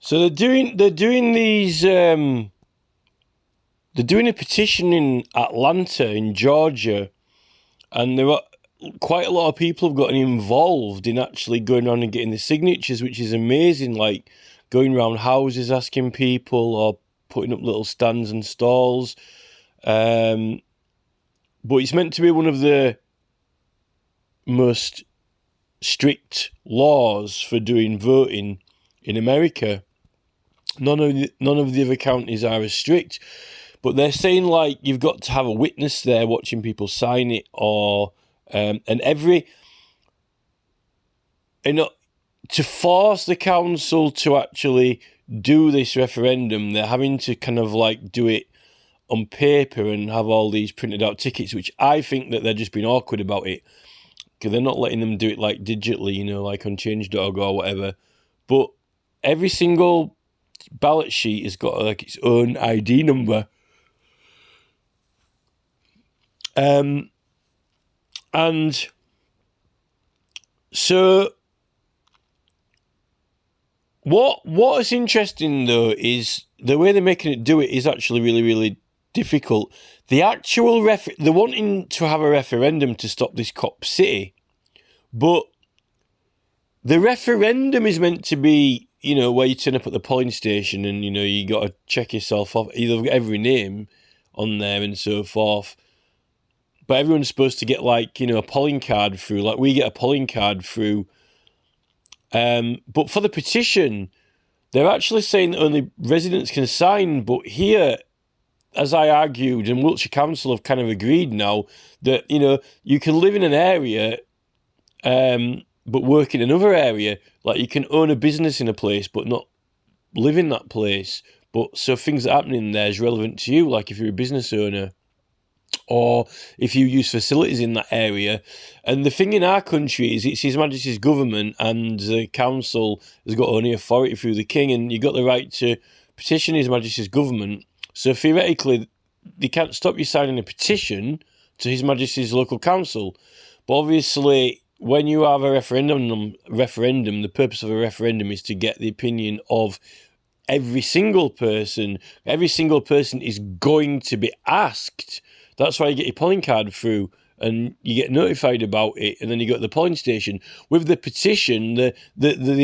So they're doing a petition in Atlanta in Georgia, and there are quite a lot of people have gotten involved in actually going around and getting the signatures, which is amazing. Like going around houses asking people, or putting up little stands and stalls. But it's meant to be one of the most strict laws for doing voting in America. None of the other counties are as strict, but they're saying like you've got to have a witness there watching people sign it, or to force the council to actually do this referendum, they're having to kind of like do it on paper and have all these printed out tickets, which I think that they're just being awkward about it, because they're not letting them do it like digitally, like on Change.org or whatever. But every single ballot sheet has got like its own ID number. And so what is interesting though is the way they're making it do it is actually really, really difficult. The actual they're wanting to have a referendum to stop this cop city, but the referendum is meant to be, where you turn up at the polling station and, you got to check yourself off, either every name on there and so forth. But everyone's supposed to get like, a polling card through, like we get a polling card through. But for the petition, they're actually saying that only residents can sign. But here, as I argued, and Wiltshire Council have kind of agreed now that, you can live in an area, but work in another area. Like you can own a business in a place, but not live in that place. But so things that are happening there is relevant to you, like if you're a business owner, or if you use facilities in that area. And the thing in our country is it's His Majesty's government, and the council has got only authority through the King, and you've got the right to petition His Majesty's government. So theoretically, they can't stop you signing a petition to His Majesty's local council. But obviously, when you have a referendum, the purpose of a referendum is to get the opinion of every single person. Every single person is going to be asked. That's why you get your polling card through and you get notified about it, and then you go to the polling station. With the petition, the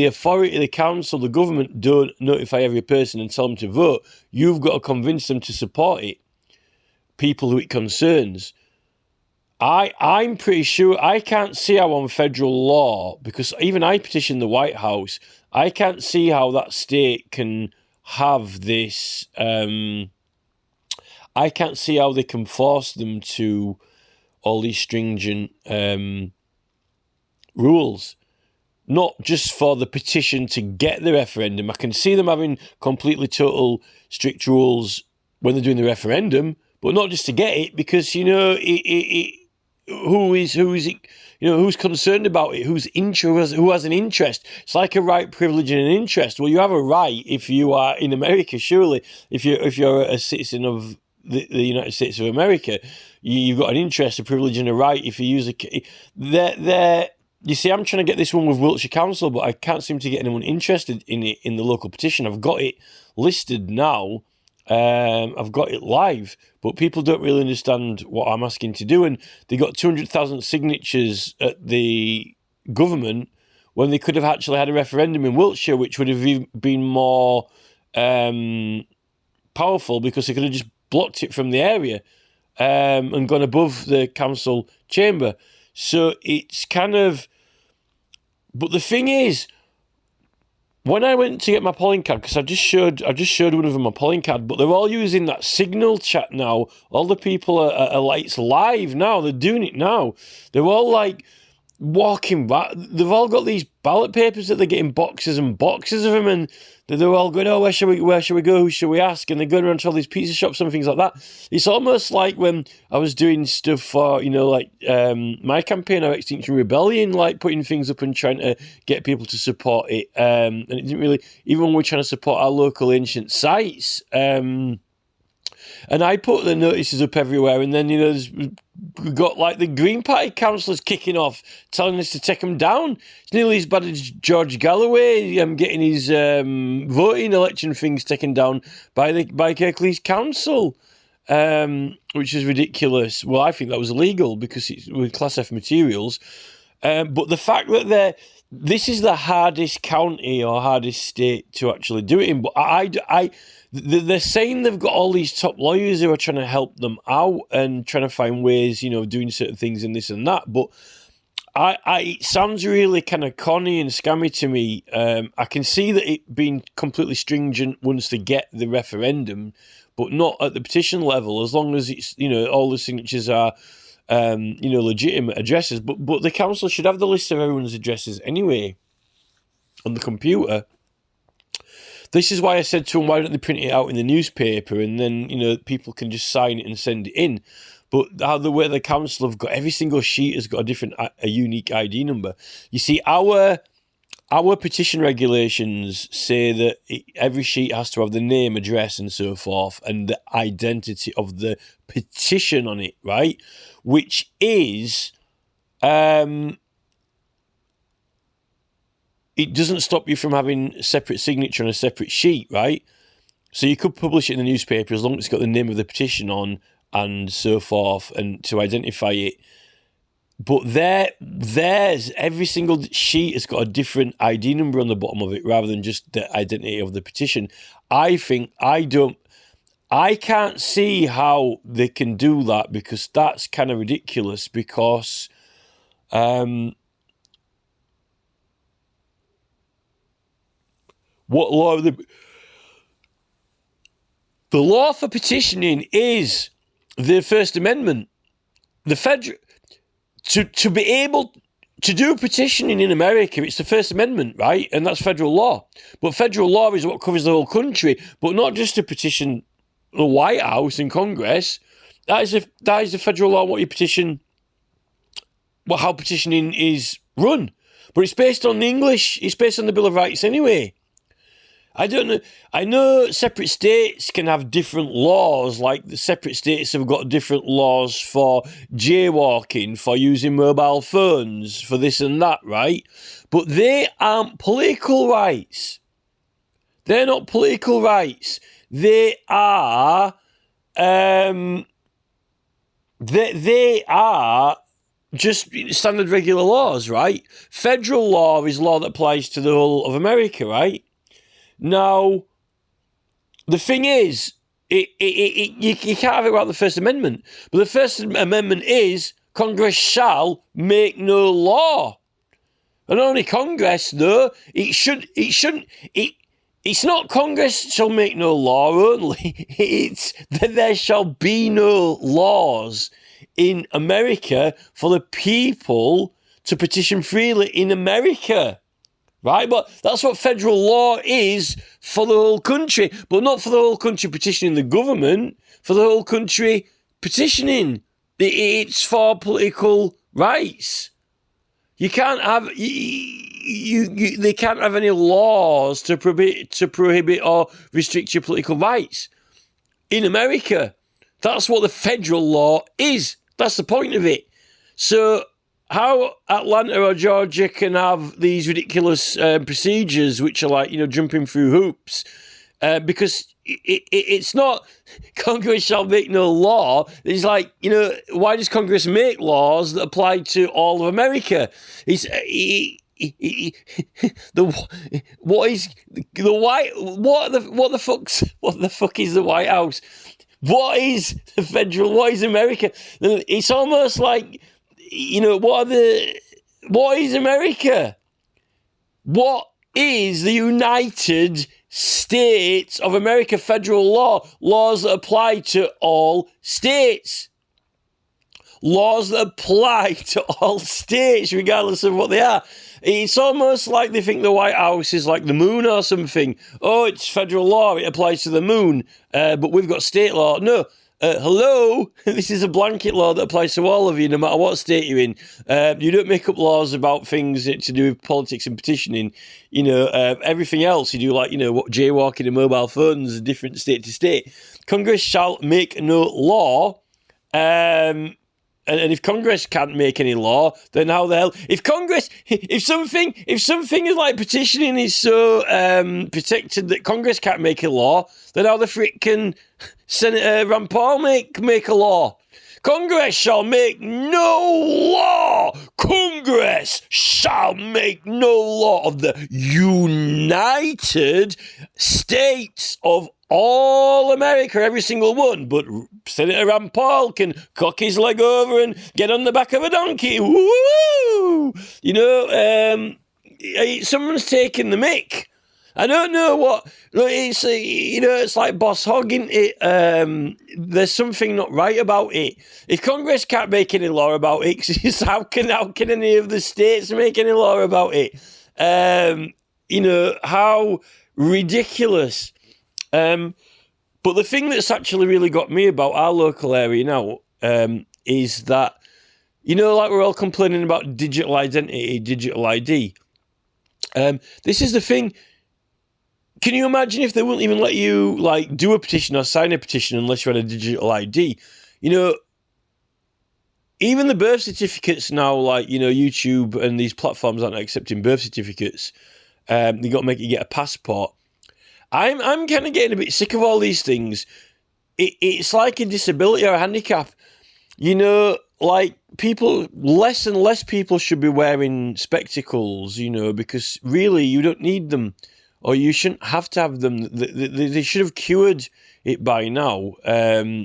authority, the council, the government don't notify every person and tell them to vote. You've got to convince them to support it, people who it concerns. I'm pretty sure, I can't see how on federal law, because even I petitioned the White House, I can't see how that state can have this... I can't see how they can force them to all these stringent rules. Not just for the petition to get the referendum. I can see them having completely total strict rules when they're doing the referendum, but not just to get it, because, who's concerned about it, who has an interest. It's like a right, privilege, and an interest. Well, you have a right if you are in America, surely. If you're a citizen of the United States of America, you've got an interest, a privilege, and a right. If you use you see, I'm trying to get this one with Wiltshire Council, but I can't seem to get anyone interested in it in the local petition. I've got it listed now. I've got it live, but people don't really understand what I'm asking to do. And they got 200,000 signatures at the government when they could have actually had a referendum in Wiltshire, which would have been more powerful, because they could have just blocked it from the area and gone above the council chamber. So it's kind of... But the thing is, when I went to get my polling card, because I just showed one of them my polling card, but they're all using that Signal chat now. All the people are like, it's live now. They're doing it now. They're all like walking back. They've all got these ballot papers that they're getting boxes and boxes of them, and they're all going, oh, where shall we go? Who shall we ask? And they're going around to all these pizza shops and things like that. It's almost like when I was doing stuff for, my campaign, our Extinction Rebellion, like putting things up and trying to get people to support it. And it didn't really, even when we're trying to support our local ancient sites, And I put the notices up everywhere, and then, we've got like the Green Party councillors kicking off, telling us to take them down. It's nearly as bad as George Galloway getting his voting election things taken down by Kirklees Council, which is ridiculous. Well, I think that was illegal because it's with Class F materials. But the fact that this is the hardest county or hardest state to actually do it in, but they're saying they've got all these top lawyers who are trying to help them out and trying to find ways, of doing certain things and this and that. But it sounds really kind of conny and scammy to me. I can see that it being completely stringent once they get the referendum, but not at the petition level, as long as it's, all the signatures are, legitimate addresses. But the council should have the list of everyone's addresses anyway on the computer. This is why I said to them, why don't they print it out in the newspaper and then, people can just sign it and send it in. But the way the council have got, every single sheet has got a unique ID number. You see, our petition regulations say that every sheet has to have the name, address, and so forth, and the identity of the petition on it, right? Which is, it doesn't stop you from having a separate signature on a separate sheet, right? So you could publish it in the newspaper as long as it's got the name of the petition on and so forth, and to identify it. But there's every single sheet has got a different ID number on the bottom of it rather than just the identity of the petition. I can't see how they can do that, because that's kind of ridiculous, because what law the law for petitioning is the First Amendment. The federal to be able to do petitioning in America, it's the First Amendment, right? And that's federal law. But federal law is what covers the whole country, but not just to petition the White House and Congress. That is the federal law, what you petition, how petitioning is run. But it's based on the English, it's based on the Bill of Rights anyway. I don't know. I know separate states can have different laws, like the separate states have got different laws for jaywalking, for using mobile phones, for this and that, right? But they aren't political rights. They're not political rights. They are, they are just standard regular laws, right? Federal law is law that applies to the whole of America, right? Now, the thing is, you can't have it without the First Amendment. But the First Amendment is Congress shall make no law. And only Congress, though, it's not Congress shall make no law only. It's that there shall be no laws in America for the people to petition freely in America. Right, but that's what federal law is for the whole country, but not for the whole country petitioning the government, for the whole country petitioning. It's for political rights. You can't have they can't have any laws to prohibit or restrict your political rights in America. That's what the federal law is. That's the point of it. So how Atlanta or Georgia can have these ridiculous procedures, which are like, jumping through hoops, because it's not Congress shall make no law. It's like, why does Congress make laws that apply to all of America? What the fuck is the White House? What is the federal? What is America? It's almost like, what is America? What is the United States of America federal law? Laws that apply to all states. Laws that apply to all states, regardless of what they are. It's almost like they think the White House is like the moon or something. Oh, it's federal law, it applies to the moon, but we've got state law. No, hello, this is a blanket law that applies to all of you, no matter what state you're in. You don't make up laws about things to do with politics and petitioning. Everything else you do, like, what jaywalking and mobile phones, different state to state. Congress shall make no law. And if Congress can't make any law, then how the hell? If something is like petitioning is so protected that Congress can't make a law, then how the frick can Senator Rand Paul make a law? Congress shall make no law. Congress shall make no law of the United States of all America, every single one. But Senator Rand Paul can cock his leg over and get on the back of a donkey. Woo! Someone's taking the mick. I don't know what. Look, it's like Boss Hogg, isn't it? There's something not right about it. If Congress can't make any law about it, how can any of the states make any law about it? How ridiculous. But the thing that's actually really got me about our local area now is that, like we're all complaining about digital identity, digital ID. This is the thing. Can you imagine if they wouldn't even let you do a petition or sign a petition unless you had a digital ID? Even the birth certificates now, YouTube and these platforms aren't accepting birth certificates. They got to make you get a passport. I'm kind of getting a bit sick of all these things. It's like a disability or a handicap. Less and less people should be wearing spectacles, because really you don't need them. Or you shouldn't have to have them. They should have cured it by now,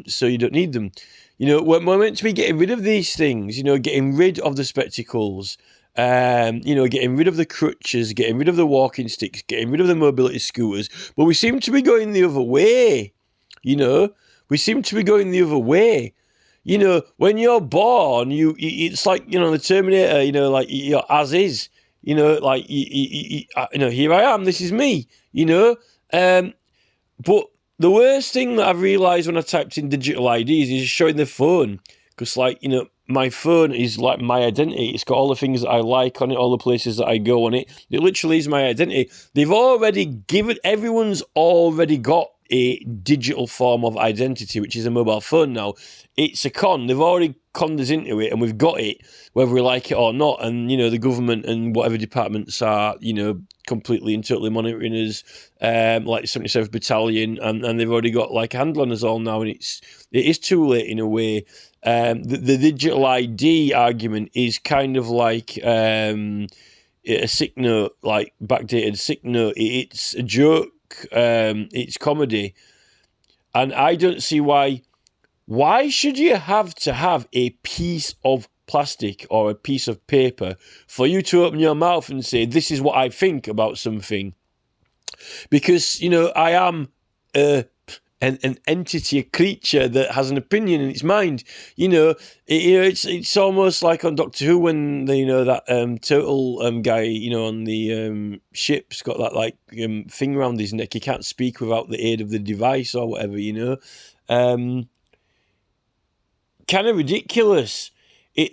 so you don't need them. We're meant to be getting rid of these things, getting rid of the spectacles, getting rid of the crutches, getting rid of the walking sticks, getting rid of the mobility scooters. But we seem to be going the other way, We seem to be going the other way. When you're born, it's like, the Terminator, you're as is. Here I am, this is me, But the worst thing that I've realised when I typed in digital IDs is showing the phone. Because, my phone is like my identity. It's got all the things that I like on it, all the places that I go on it. It literally is my identity. Everyone's already got a digital form of identity, which is a mobile phone now. It's a con. They've already conned us into it, and we've got it, whether we like it or not. And, the government and whatever departments are, completely and totally monitoring us, like 77th Battalion, and they've already got, a handle on us all now, and it is too late in a way. The digital ID argument is kind of like a sick note, like backdated sick note. It's a joke. It's comedy, and I don't see why. Why should you have to have a piece of plastic or a piece of paper for you to open your mouth and say, this is what I think about something? Because, I am an entity, a creature that has an opinion in its mind. It's almost like on Doctor Who when that Turtle guy, on the ship's got that thing around his neck. He can't speak without the aid of the device or whatever. Kind of ridiculous.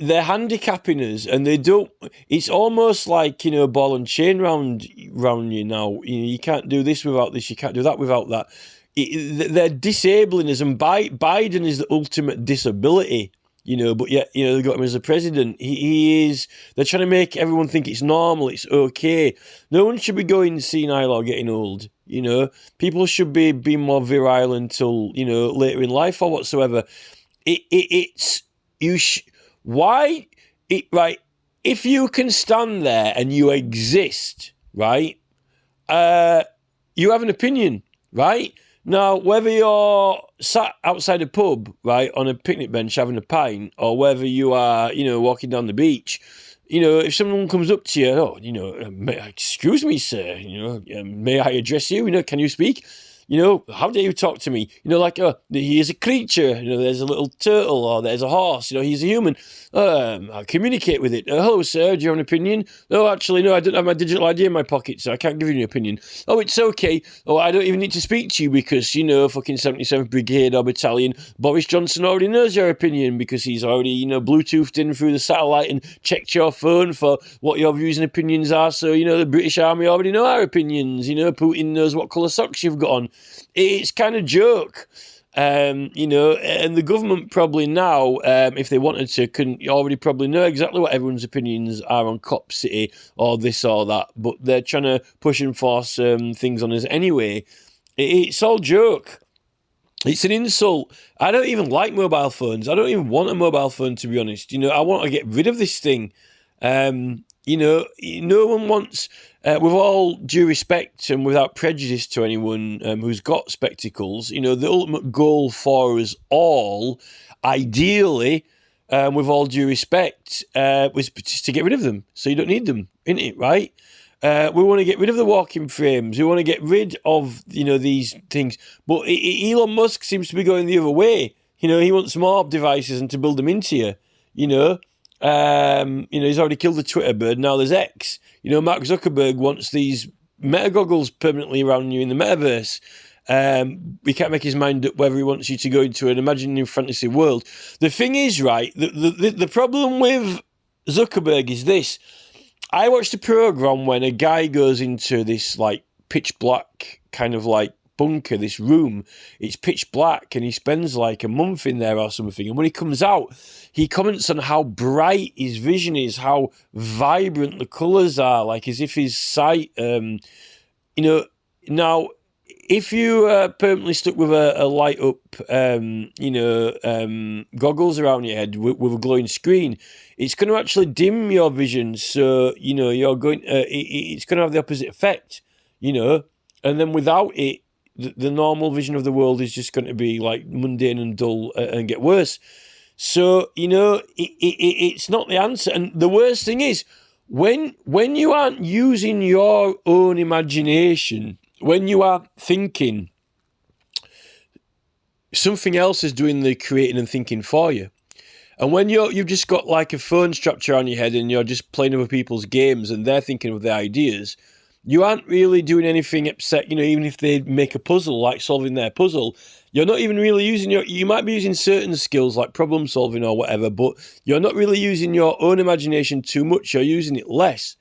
They're handicapping us, and they don't. It's almost like ball and chain round you now. You can't do this without this. You can't do that without that. They're disabling us, and Biden is the ultimate disability. But yet they've got him as a president. He is. They're trying to make everyone think it's normal. It's okay. No one should be going senile or getting old. People should be more virile until later in life or whatsoever. Why? If you can stand there and you exist, right? You have an opinion, right? Now, whether you're sat outside a pub, right, on a picnic bench having a pint, or whether you are, walking down the beach, if someone comes up to you, excuse me, sir, may I address you? Can you speak? how dare you talk to me? Like, he is a creature. There's a little turtle, or there's a horse. He's a human. I'll communicate with it. Hello, sir, do you have an opinion? Oh, actually, no, I don't have my digital ID in my pocket, so I can't give you an opinion. Oh, it's okay. Oh, I don't even need to speak to you because, fucking 77th Brigade or Battalion, Boris Johnson already knows your opinion because he's already, Bluetoothed in through the satellite and checked your phone for what your views and opinions are. So, the British Army already know our opinions. Putin knows what colour socks you've got on. It's kind of joke. And the government probably now, if they wanted to, can already probably know exactly what everyone's opinions are on Cop City or this or that, but they're trying to push and force things on us anyway. It's all joke. It's an insult. I don't even like mobile phones. I don't even want a mobile phone, to be honest. I want to get rid of this thing. No one wants, with all due respect and without prejudice to anyone who's got spectacles, the ultimate goal for us all, ideally, with all due respect, was just to get rid of them. So you don't need them, isn't it, right? We want to get rid of the walking frames. We want to get rid of, these things. But Elon Musk seems to be going the other way. He wants more devices and to build them into you, he's already killed the Twitter bird. Now there's X. Mark Zuckerberg wants these meta goggles permanently around you in the metaverse. He can't make his mind up whether he wants you to go into an imaginary fantasy world. The thing is, right, the problem with Zuckerberg is this. I watched a program when a guy goes into this like pitch black kind of like bunker, this room. It's pitch black and he spends like a month in there or something. And when he comes out, he comments on how bright his vision is, how vibrant the colours are, like as if his sight, now, if you permanently stuck with a light up, goggles around your head with a glowing screen, it's going to actually dim your vision. So, you're going, it's going to have the opposite effect, and then without it, the normal vision of the world is just going to be like mundane and dull and get worse. So, it's not the answer. And the worst thing is, when you aren't using your own imagination, when you are thinking, something else is doing the creating and thinking for you. And when you've just got like a phone strapped around your head and you're just playing other people's games and they're thinking of their ideas, you aren't really doing anything except, even if they make a puzzle, like solving their puzzle, you're not even really using you might be using certain skills like problem solving or whatever, but you're not really using your own imagination too much, you're using it less.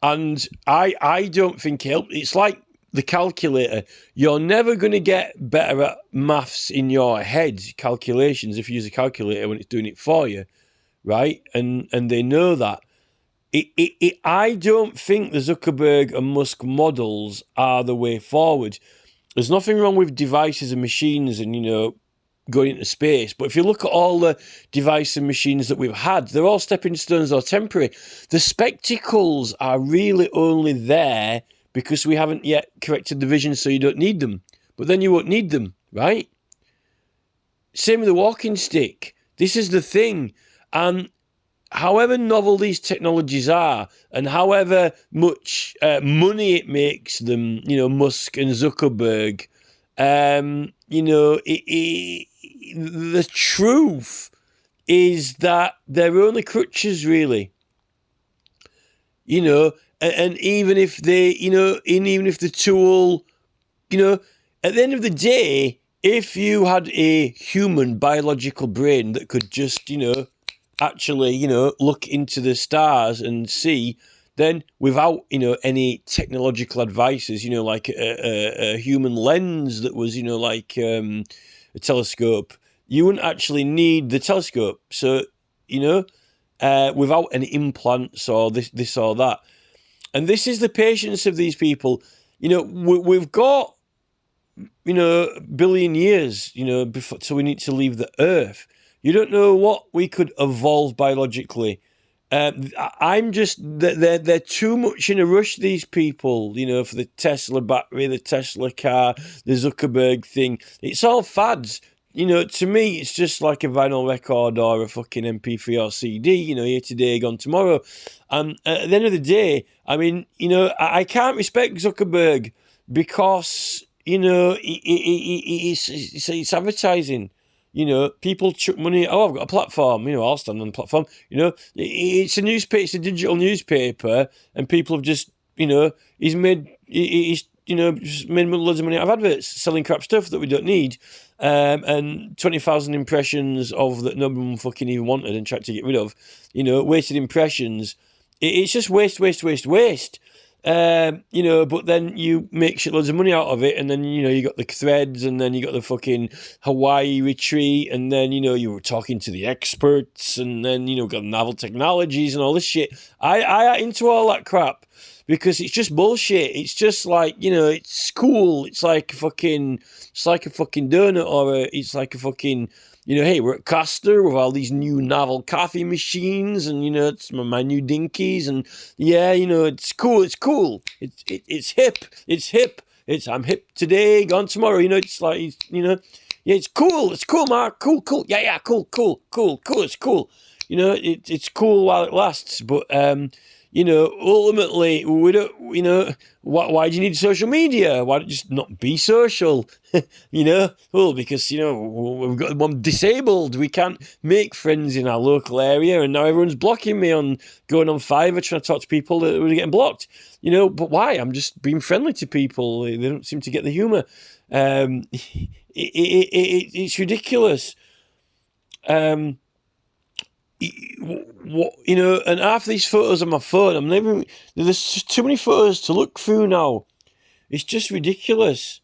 And I don't think it's like the calculator. You're never going to get better at maths in your head, calculations, if you use a calculator when it's doing it for you, right? And they know that. I don't think the Zuckerberg and Musk models are the way forward. There's nothing wrong with devices and machines and, going into space. But if you look at all the devices and machines that we've had, they're all stepping stones or temporary. The spectacles are really only there because we haven't yet corrected the vision, so you don't need them. But then you won't need them, right? Same with the walking stick. This is the thing. And however novel these technologies are and however much money it makes them, Musk and Zuckerberg, the truth is that they're only crutches, really. And even if they, even if the tool, at the end of the day, if you had a human biological brain that could just, actually, look into the stars and see, then without, any technological advices, like a human lens that was, like a telescope, you wouldn't actually need the telescope. So, without any implants or this or that. And this is the patience of these people. We've got, billion years, before, so we need to leave the Earth. You don't know what we could evolve biologically. I'm just, they're too much in a rush, these people, for the Tesla battery, the Tesla car, the Zuckerberg thing. It's all fads. To me, it's just like a vinyl record or a fucking MP3 or CD, here today, gone tomorrow. At the end of the day, I mean, I can't respect Zuckerberg because, you know, it's advertising. You know, people chuck money. Oh, I've got a platform. You know, I'll stand on the platform. You know, it's a newspaper. It's a digital newspaper, and people have just, you know, he's you know, just made loads of money out of adverts, selling crap stuff that we don't need, and 20,000 impressions of that no one fucking even wanted and tried to get rid of. You know, wasted impressions. It's just waste. You know, but then you make shitloads of money out of it, and then, you know, you got the threads, and then you got the fucking Hawaii retreat, and then, you know, you were talking to the experts, and then, you know, got novel technologies and all this shit. I into all that crap because it's just bullshit. It's just like, you know, it's cool. It's like a fucking donut, or it's like a fucking, you know, hey, we're at Costa with all these new novel coffee machines, and, you know, it's my new dinkies, and yeah, you know, it's cool. It's hip. I'm hip today, gone tomorrow. You know, it's like, you know, yeah, it's cool, Mark. Cool. Yeah, cool. It's cool. You know, it's cool while it lasts, but you know, ultimately, we don't, you know, why do you need social media? Why don't you just not be social? You know, well, because, you know, we've got one disabled. We can't make friends in our local area, and now everyone's blocking me on going on Fiverr trying to talk to people that are getting blocked. You know, but why? I'm just being friendly to people. They don't seem to get the humour. It's ridiculous. What, you know, and half these photos on my phone, there's just too many photos to look through now. It's just ridiculous.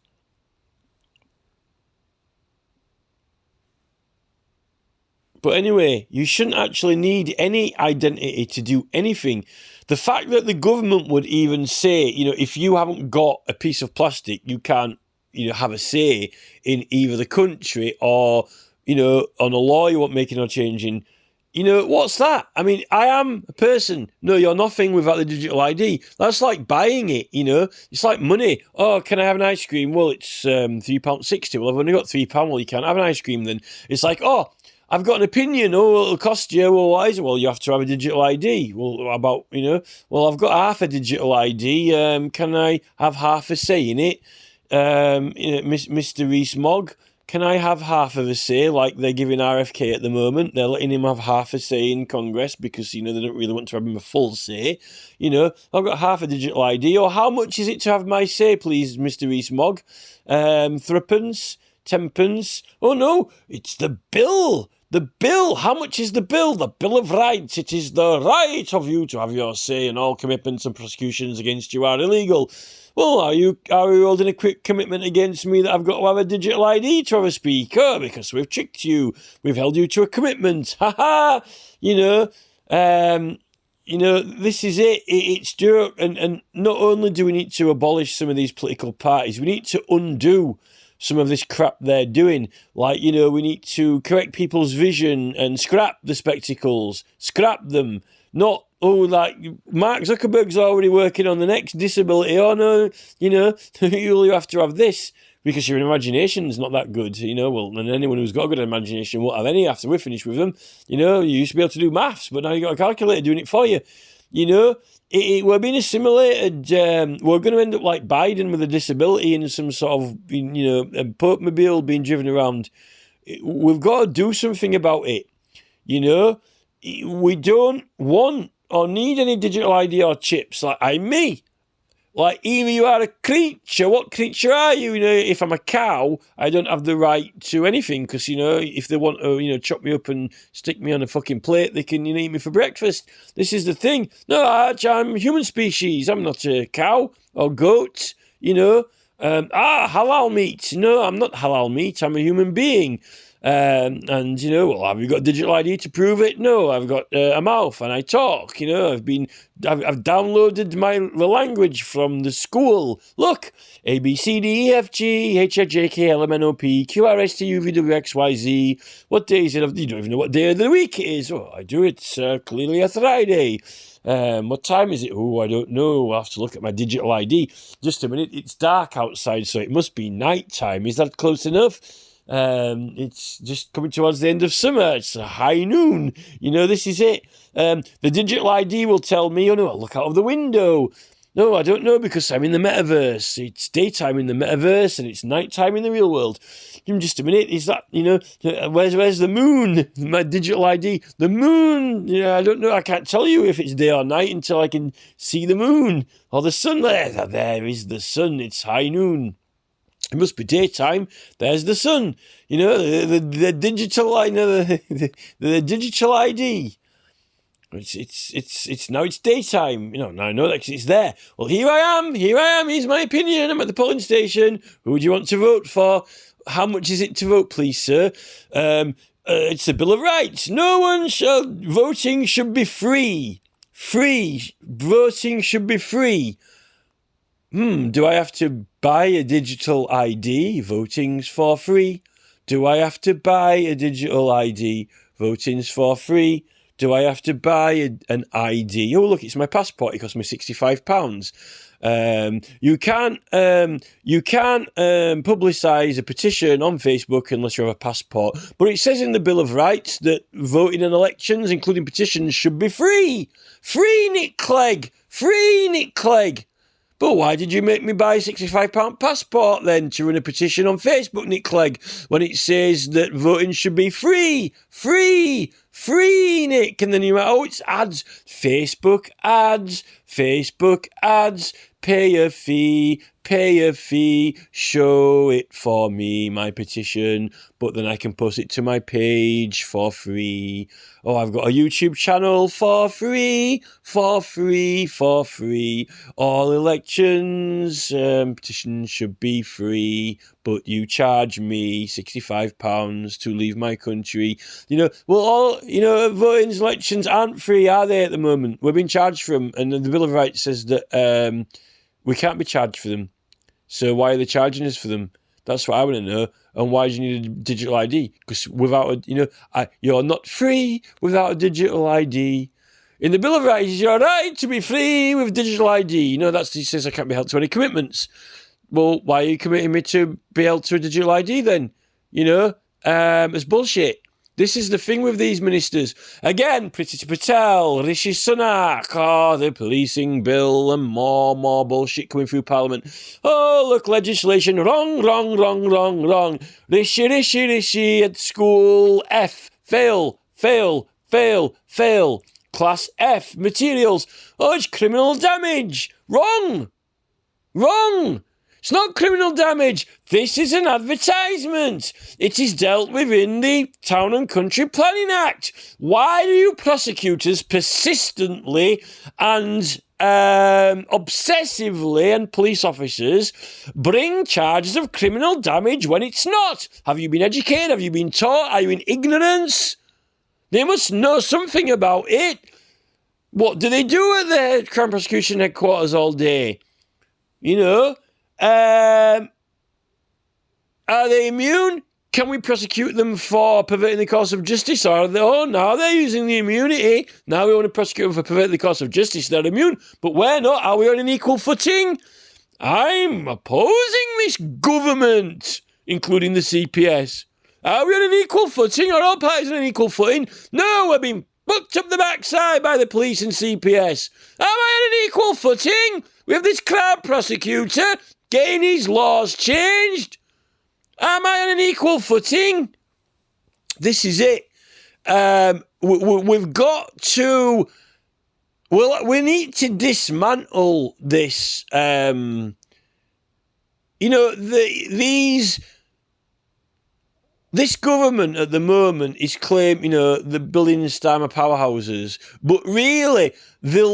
But anyway, you shouldn't actually need any identity to do anything. The fact that the government would even say, you know, if you haven't got a piece of plastic, you can't, you know, have a say in either the country or, you know, on a law you won't make no change in. You know, what's that? I mean, I am a person. No, you're nothing without the digital ID. That's like buying it, you know? It's like money. Oh, can I have an ice cream? Well, it's £3.60. Well, I've only got £3. Well, you can't have an ice cream then. It's like, oh, I've got an opinion. Oh, it'll cost you. Well, why is it? Well, you have to have a digital ID. Well, about, you know, well, I've got half a digital ID. Can I have half a say in it? You know, Mr. Rees-Mogg, can I have half of a say, like they're giving RFK at the moment? They're letting him have half a say in Congress because, you know, they don't really want to have him a full say. You know, I've got half a digital ID. Or how much is it to have my say, please, Mr. Rees-Mogg? Threepence? Tenpence? Oh, no, it's the bill. The bill. How much is the bill? The Bill of Rights. It is the right of you to have your say, and all commitments and prosecutions against you are illegal. Well, are you holding a quick commitment against me that I've got to have a digital ID to have a speaker? Because we've tricked you. We've held you to a commitment. Ha ha! You know, this is it. It's true. And not only do we need to abolish some of these political parties, we need to undo some of this crap they're doing. Like, you know, we need to correct people's vision and scrap the spectacles. Scrap them. Not, oh, like, Mark Zuckerberg's already working on the next disability. Oh, no, you know, you have to have this because your imagination's not that good, you know. Well, and anyone who's got a good imagination won't have any after we're finished with them. You know, you used to be able to do maths, but now you've got a calculator doing it for you. You know, we're being assimilated. We're going to end up like Biden with a disability in some sort of, you know, a Pope-mobile being driven around. We've got to do something about it, you know. We don't want or need any digital ID or chips. Like, like, either you are a creature. What creature are you? You know, if I'm a cow, I don't have the right to anything because, you know, if they want to, you know, chop me up and stick me on a fucking plate, they can, you know, eat me for breakfast. This is the thing. No, I'm human species. I'm not a cow or goat, you know. Halal meat. No, I'm not halal meat. I'm a human being. And, you know, well, have you got digital ID to prove it? No, I've got a mouth and I talk, you know, I've downloaded the language from the school. Look, A, B, C, D, E, F, G, H, I, J, K, L, M, N, O, P, Q, R, S, T, U, V, W, X, Y, Z. What day is it? You don't even know what day of the week it is. Oh, I do. It's clearly a Friday. What time is it? Oh, I don't know. I'll have to look at my digital ID. Just a minute. It's dark outside, so it must be night time. Is that close enough? It's just coming towards the end of summer. It's a high noon. You know, this is it. The digital ID will tell me, oh no, I'll look out of the window. No, I don't know because I'm in the metaverse. It's daytime in the metaverse and it's nighttime in the real world. Give me just a minute. Is that, where's the moon? My digital ID. The moon. Yeah, I don't know. I can't tell you if it's day or night until I can see the moon or the sun. There is the sun. It's high noon. It must be daytime. There's the sun. The digital, the digital ID. It's now it's daytime. Now I know that it's there. Well, here I am. Here's my opinion. I'm at the polling station. Who do you want to vote for? How much is it to vote, please, sir? It's the Bill of Rights. Voting should be free. Voting should be free. Do I have to buy a digital ID? Voting's for free. Do I have to buy a digital ID? Voting's for free. Do I have to buy an ID? Oh, look, it's my passport. It cost me £65. You can't publicise a petition on Facebook unless you have a passport. But it says in the Bill of Rights that voting in elections, including petitions, should be free. Free, Nick Clegg. Free, Nick Clegg. But why did you make me buy a £65 passport then to run a petition on Facebook, Nick Clegg, when it says that voting should be free? Free, Nick. And then you're like, it's ads. Facebook ads. Pay a fee, show it for me, my petition, but then I can post it to my page for free. Oh, I've got a YouTube channel for free. All elections, petitions should be free, but you charge me £65 to leave my country. Voting elections aren't free, are they, at the moment? We're being charged for them, and the Bill of Rights says that we can't be charged for them. So why are they charging us for them? That's what I want to know. And why do you need a digital ID? Because without you're not free without a digital ID. In the Bill of Rights, you're right to be free with digital ID. It says I can't be held to any commitments. Well, why are you committing me to be held to a digital ID then? It's bullshit. This is the thing with these ministers. Again, Priti Patel, Rishi Sunak, the policing bill and more bullshit coming through Parliament. Oh, look, legislation, wrong. Rishi at school, F, fail. Class F, materials. Oh, it's criminal damage. Wrong. It's not criminal damage. This is an advertisement. It is dealt with in the Town and Country Planning Act. Why do you prosecutors persistently and obsessively, and police officers, bring charges of criminal damage when it's not? Have you been educated? Have you been taught? Are you in ignorance? They must know something about it. What do they do at the Crown Prosecution Headquarters all day? Are they immune? Can we prosecute them for perverting the course of justice? Or now they're using the immunity. Now we want to prosecute them for perverting the course of justice. They're immune, but we're not. Are we on an equal footing? I'm opposing this government, including the CPS. Are we on an equal footing? Are all parties on an equal footing? No, we're being booked up the backside by the police and CPS. Am I on an equal footing with this Crown prosecutor getting his laws changed? Am I on an equal footing? This is it. We've got to... Well, we need to dismantle this. This government at the moment is claiming, the building Starmer powerhouses, but really the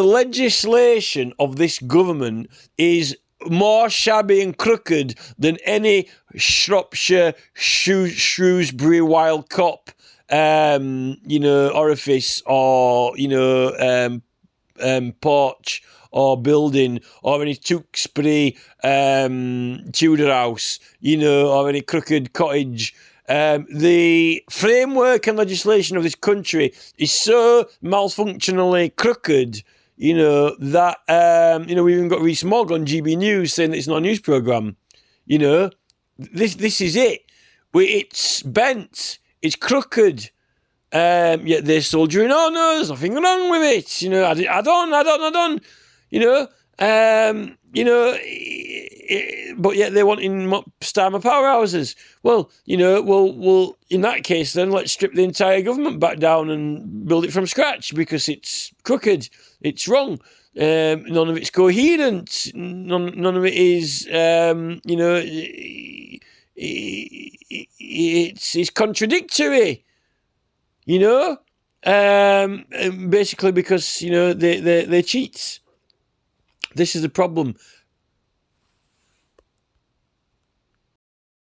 legislation of this government is more shabby and crooked than any Shropshire, Shrewsbury wild cop, orifice or, porch or building or any Tewkesbury Tudor house, or any crooked cottage. The framework and legislation of this country is so malfunctionally crooked, that, we even got Rees Mogg on GB News saying that it's not a news programme. This is it. It's bent. It's crooked. Yet they're soldiering on. No, there's nothing wrong with it. Add on. But yet they're wanting Starmer powerhouses. Well, well, in that case, then let's strip the entire government back down and build it from scratch because it's crooked, it's wrong. None of it's coherent. None of it is, it's contradictory. Basically because they're cheats. This is the problem.